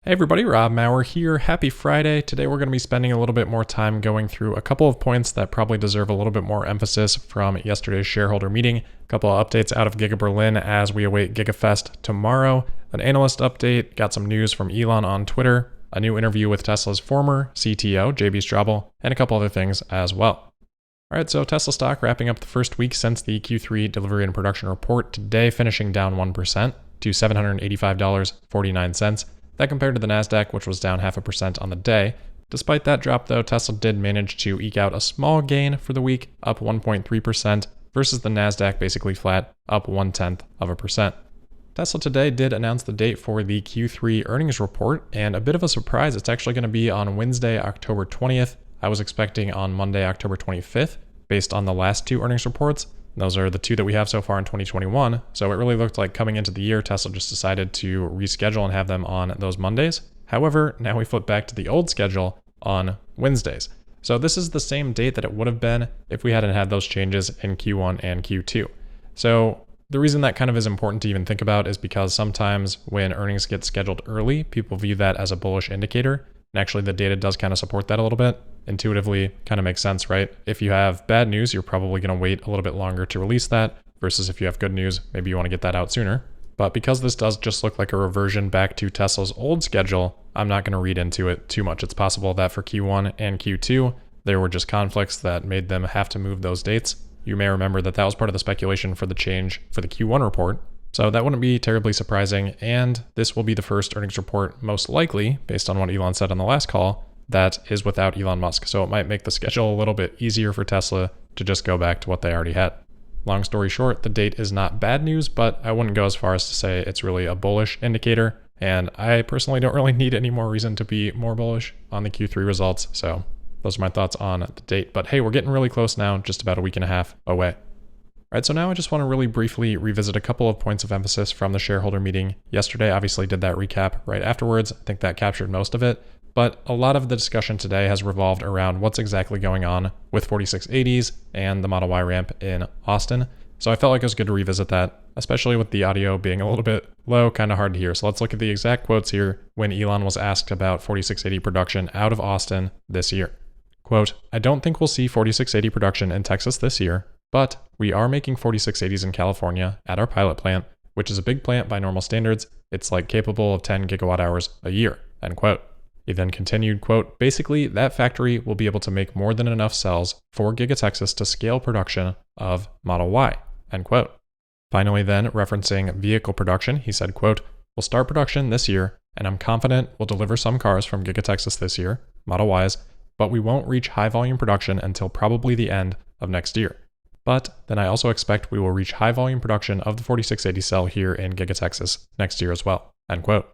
Hey everybody, Rob Maurer here. Happy Friday. Today we're going to be spending a little bit more time going through a couple of points that probably deserve a little bit more emphasis from yesterday's shareholder meeting. A couple of updates out of Giga Berlin as we await GigaFest tomorrow. An analyst update, got some news from Elon on Twitter, a new interview with Tesla's former CTO, JB Straubel, and a couple other things as well. Alright, so Tesla stock wrapping up the first week since the Q3 delivery and production report today, finishing down 1% to $785.49. That compared to the Nasdaq, which was down 0.5% on the day. Despite that drop though, Tesla did manage to eke out a small gain for the week, up 1.3%, versus the Nasdaq basically flat, up 0.1%. Tesla today did announce the date for the Q3 earnings report, and a bit of a surprise, it's actually going to be on Wednesday, October 20th. I was expecting on Monday, October 25th, based on the last two earnings reports. Those are the two that we have so far in 2021. So it really looked like coming into the year, Tesla just decided to reschedule and have them on those Mondays. However, now we flip back to the old schedule on Wednesdays. So this is the same date that it would have been if we hadn't had those changes in Q1 and Q2. So the reason that kind of is important to even think about is because sometimes when earnings get scheduled early, people view that as a bullish indicator. And actually the data does kind of support that a little bit. Intuitively kind of makes sense, right? If you have bad news, you're probably going to wait a little bit longer to release that versus if you have good news, maybe you want to get that out sooner. But because this does just look like a reversion back to Tesla's old schedule, I'm not going to read into it too much. It's possible that for Q1 and Q2, there were just conflicts that made them have to move those dates. You may remember that that was part of the speculation for the change for the Q1 report. So that wouldn't be terribly surprising. And this will be the first earnings report, most likely, based on what Elon said on the last call, that is without Elon Musk. So it might make the schedule a little bit easier for Tesla to just go back to what they already had. Long story short, the date is not bad news, but I wouldn't go as far as to say it's really a bullish indicator. And I personally don't really need any more reason to be more bullish on the Q3 results. So those are my thoughts on the date. But hey, we're getting really close now, just about a week and a half away. All right, so now I just want to really briefly revisit a couple of points of emphasis from the shareholder meeting yesterday. Obviously did that recap right afterwards. I think that captured most of it. But a lot of the discussion today has revolved around what's exactly going on with 4680s and the Model Y ramp in Austin. So I felt like it was good to revisit that, especially with the audio being a little bit low, kind of hard to hear. So let's look at the exact quotes here when Elon was asked about 4680 production out of Austin this year. Quote, "I don't think we'll see 4680 production in Texas this year, but we are making 4680s in California at our pilot plant, which is a big plant by normal standards. It's like capable of 10 gigawatt hours a year," end quote. He then continued, quote, "Basically, that factory will be able to make more than enough cells for Giga Texas to scale production of Model Y," end quote. Finally then, referencing vehicle production, he said, quote, "We'll start production this year, and I'm confident we'll deliver some cars from Giga Texas this year, Model Ys, but we won't reach high volume production until probably the end of next year. But then I also expect we will reach high volume production of the 4680 cell here in Giga Texas next year as well," end quote.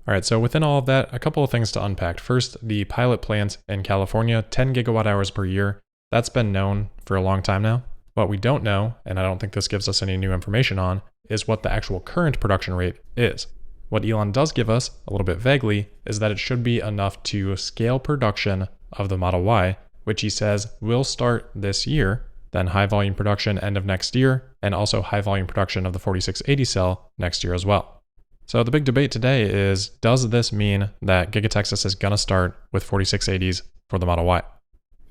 All right, so within all of that, a couple of things to unpack. First, the pilot plant in California, 10 gigawatt hours per year. That's been known for a long time now. What we don't know, and I don't think this gives us any new information on, is what the actual current production rate is. What Elon does give us, a little bit vaguely, is that it should be enough to scale production of the Model Y, which he says will start this year, then high volume production end of next year, and also high volume production of the 4680 cell next year as well. So the big debate today is, does this mean that Giga Texas is going to start with 4680s for the Model Y?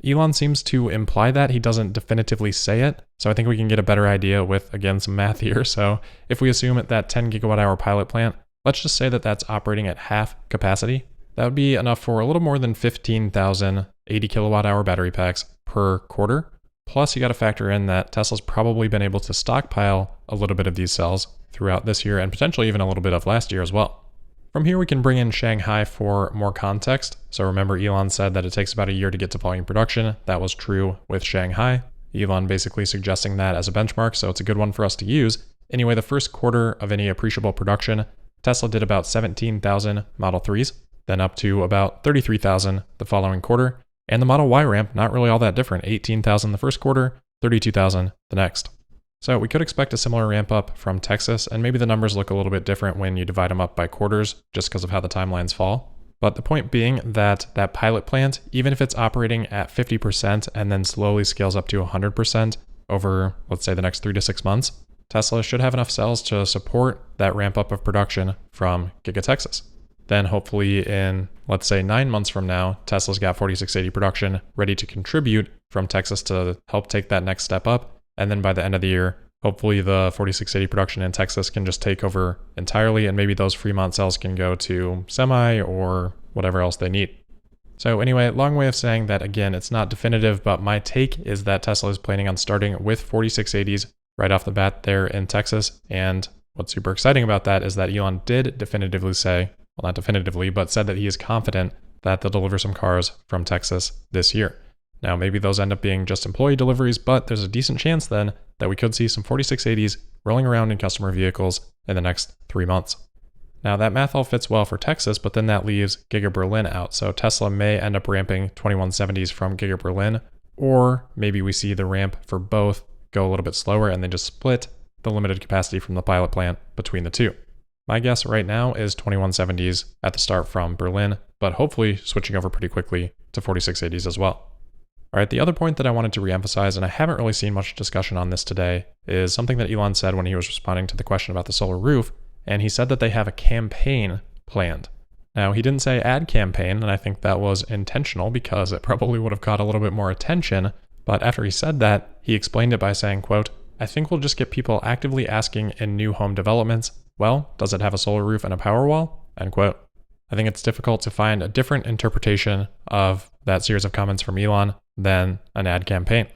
Elon seems to imply that. He doesn't definitively say it. So I think we can get a better idea with, again, some math here. So if we assume at that 10 gigawatt hour pilot plant, let's just say that that's operating at half capacity. That would be enough for a little more than 15,000 80 kilowatt hour battery packs per quarter. Plus, you got to factor in that Tesla's probably been able to stockpile a little bit of these cells throughout this year and potentially even a little bit of last year as well. From here, we can bring in Shanghai for more context. So remember, Elon said that it takes about a year to get to volume production. That was true with Shanghai. Elon basically suggesting that as a benchmark, so it's a good one for us to use. Anyway, the first quarter of any appreciable production, Tesla did about 17,000 Model 3s, then up to about 33,000 the following quarter. And the Model Y ramp, not really all that different, 18,000 the first quarter, 32,000 the next. So we could expect a similar ramp up from Texas, and maybe the numbers look a little bit different when you divide them up by quarters, just because of how the timelines fall. But the point being that that pilot plant, even if it's operating at 50% and then slowly scales up to 100% over, let's say, the next 3 to 6 months, Tesla should have enough cells to support that ramp up of production from Giga Texas. then hopefully in, let's say 9 months from now, Tesla's got 4680 production ready to contribute from Texas to help take that next step up. And then by the end of the year, hopefully the 4680 production in Texas can just take over entirely, and maybe those Fremont cells can go to Semi or whatever else they need. So anyway, long way of saying that, again, it's not definitive, but my take is that Tesla is planning on starting with 4680s right off the bat there in Texas. And what's super exciting about that is that Elon did definitively say, well, not definitively, but said that he is confident that they'll deliver some cars from Texas this year. Now, maybe those end up being just employee deliveries, but there's a decent chance then that we could see some 4680s rolling around in customer vehicles in the next 3 months. Now, that math all fits well for Texas, but then that leaves Giga Berlin out. So Tesla may end up ramping 2170s from Giga Berlin, or maybe we see the ramp for both go a little bit slower and then just split the limited capacity from the pilot plant between the two. My guess right now is 2170s at the start from Berlin, but hopefully switching over pretty quickly to 4680s as well. All right, the other point that I wanted to reemphasize, and I haven't really seen much discussion on this today, is something that Elon said when he was responding to the question about the solar roof, and he said that they have a campaign planned. Now, he didn't say ad campaign, and I think that was intentional because it probably would have caught a little bit more attention, but after he said that, he explained it by saying, quote, "I think we'll just get people actively asking in new home developments, well, does it have a solar roof and a power wall?" End quote. I think it's difficult to find a different interpretation of that series of comments from Elon than an ad campaign.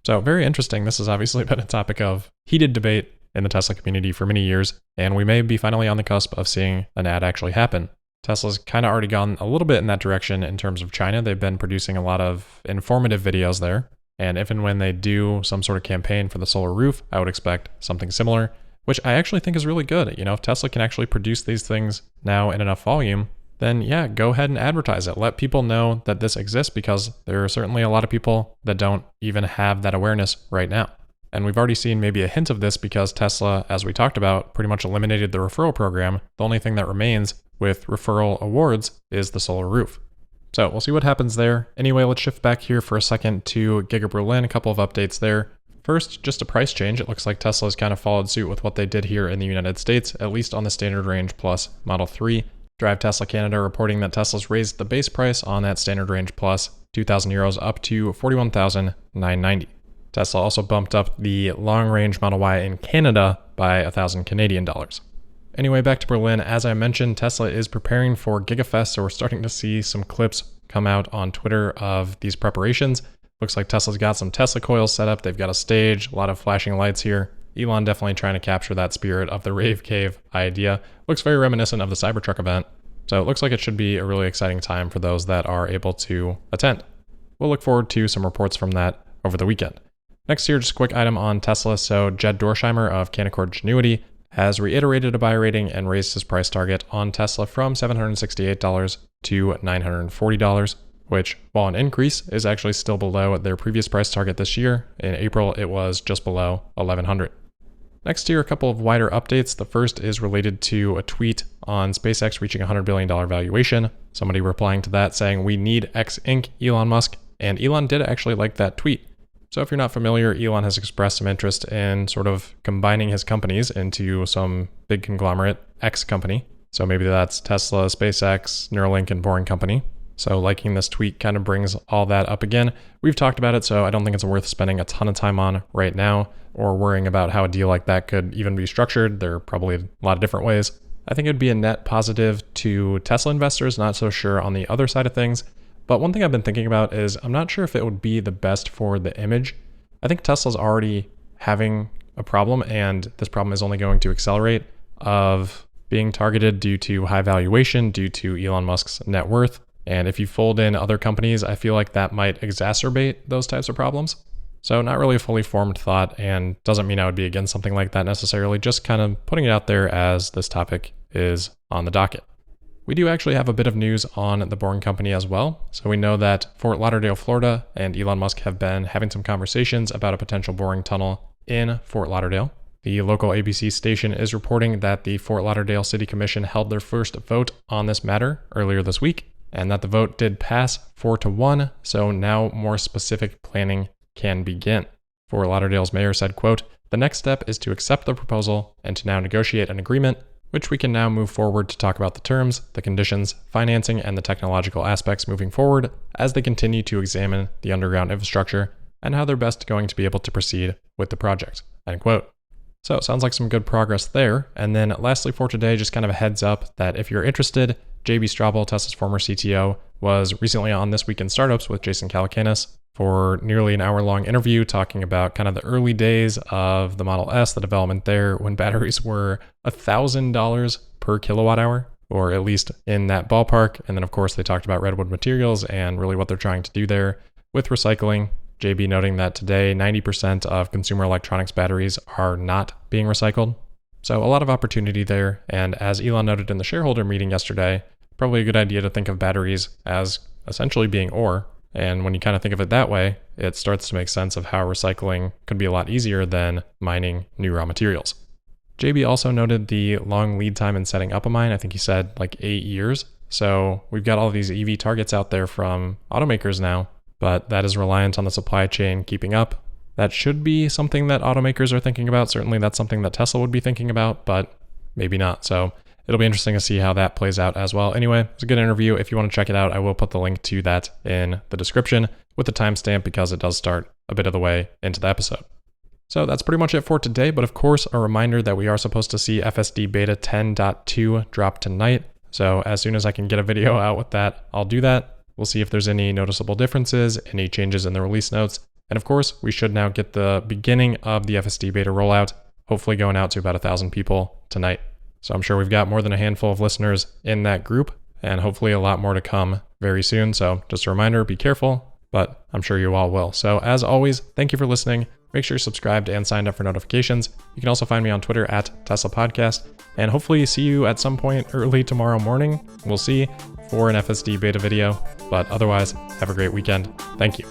So very interesting. This has obviously been a topic of heated debate in the Tesla community for many years, and we may be finally on the cusp of seeing an ad actually happen. Tesla's kind of already gone a little bit in that direction in terms of China. They've been producing a lot of informative videos there, and if and when they do some sort of campaign for the solar roof, I would expect something similar, which I actually think is really good. If Tesla can actually produce these things now in enough volume, then yeah, go ahead and advertise it. Let people know that this exists, because there are certainly a lot of people that don't even have that awareness right now. And we've already seen maybe a hint of this because Tesla, as we talked about, pretty much eliminated the referral program. The only thing that remains with referral awards is the solar roof. So we'll see what happens there. Anyway, let's shift back here for a second to Giga Berlin, a couple of updates there. First, just a price change. It looks like Tesla has kind of followed suit with what they did here in the United States, at least on the Standard Range Plus Model 3. Drive Tesla Canada reporting that Tesla's raised the base price on that Standard Range Plus, €2,000 up to $41,990. Tesla also bumped up the long-range Model Y in Canada by $1,000 Canadian dollars. Anyway, back to Berlin. As I mentioned, Tesla is preparing for GigaFest, so we're starting to see some clips come out on Twitter of these preparations. Looks like Tesla's got some Tesla coils set up. They've got a stage, a lot of flashing lights here. Elon definitely trying to capture that spirit of the rave cave idea. Looks very reminiscent of the Cybertruck event. So it looks like it should be a really exciting time for those that are able to attend. We'll look forward to some reports from that over the weekend. Next here, just a quick item on Tesla. So Jed Dorsheimer of Canaccord Genuity has reiterated a buy rating and raised his price target on Tesla from $768 to $940, which, while an increase, is actually still below their previous price target this year. In April, it was just below $1,100. Next here, a couple of wider updates. The first is related to a tweet on SpaceX reaching a $100 billion valuation. Somebody replying to that saying, "We need X Inc., Elon Musk," and Elon did actually like that tweet. So if you're not familiar, Elon has expressed some interest in sort of combining his companies into some big conglomerate X company. So maybe that's Tesla, SpaceX, Neuralink, and Boring Company. So liking this tweet kind of brings all that up again. We've talked about it, so I don't think it's worth spending a ton of time on right now or worrying about how a deal like that could even be structured. There are probably a lot of different ways. I think it'd be a net positive to Tesla investors, not so sure on the other side of things. But one thing I've been thinking about is I'm not sure if it would be the best for the image. I think Tesla's already having a problem, and this problem is only going to accelerate, of being targeted due to high valuation, due to Elon Musk's net worth. And if you fold in other companies, I feel like that might exacerbate those types of problems. So not really a fully formed thought, and doesn't mean I would be against something like that necessarily, just kind of putting it out there as this topic is on the docket. We do actually have a bit of news on the Boring Company as well. So we know that Fort Lauderdale, Florida, and Elon Musk have been having some conversations about a potential boring tunnel in Fort Lauderdale. The local ABC station is reporting that the Fort Lauderdale City Commission held their first vote on this matter earlier this week, and that the vote did pass 4-1, so now more specific planning can begin. Fort Lauderdale's mayor said, quote, "The next step is to accept the proposal and to now negotiate an agreement, which we can now move forward to talk about the terms, the conditions, financing, and the technological aspects moving forward as they continue to examine the underground infrastructure and how they're best going to be able to proceed with the project." End quote. So sounds like some good progress there. And then lastly for today, just kind of a heads up that if you're interested, JB Straubel, Tesla's former CTO, was recently on This Week in Startups with Jason Calacanis for nearly an hour-long interview talking about kind of the early days of the Model S, the development there, when batteries were $1,000 per kilowatt hour, or at least in that ballpark. And then, of course, they talked about redwood materials and really what they're trying to do there with recycling. JB noting that today, 90% of consumer electronics batteries are not being recycled. So a lot of opportunity there. And as Elon noted in the shareholder meeting yesterday, probably a good idea to think of batteries as essentially being ore. And when you kind of think of it that way, it starts to make sense of how recycling could be a lot easier than mining new raw materials. JB also noted the long lead time in setting up a mine. I think he said like 8 years. So we've got all these EV targets out there from automakers now, but that is reliant on the supply chain keeping up. That should be something that automakers are thinking about. Certainly that's something that Tesla would be thinking about, but maybe not. So it'll be interesting to see how that plays out as well. Anyway, it's a good interview. If you want to check it out, I will put the link to that in the description with the timestamp because it does start a bit of the way into the episode. So that's pretty much it for today. But of course, a reminder that we are supposed to see FSD Beta 10.2 drop tonight. So as soon as I can get a video out with that, I'll do that. We'll see if there's any noticeable differences, any changes in the release notes. And of course, we should now get the beginning of the FSD Beta rollout, hopefully going out to about 1,000 people tonight. So I'm sure we've got more than a handful of listeners in that group and hopefully a lot more to come very soon. So just a reminder, be careful, but I'm sure you all will. So as always, thank you for listening. Make sure you're subscribed and signed up for notifications. You can also find me on Twitter at Tesla Podcast, and hopefully see you at some point early tomorrow morning. We'll see, for an FSD Beta video, but otherwise, have a great weekend. Thank you.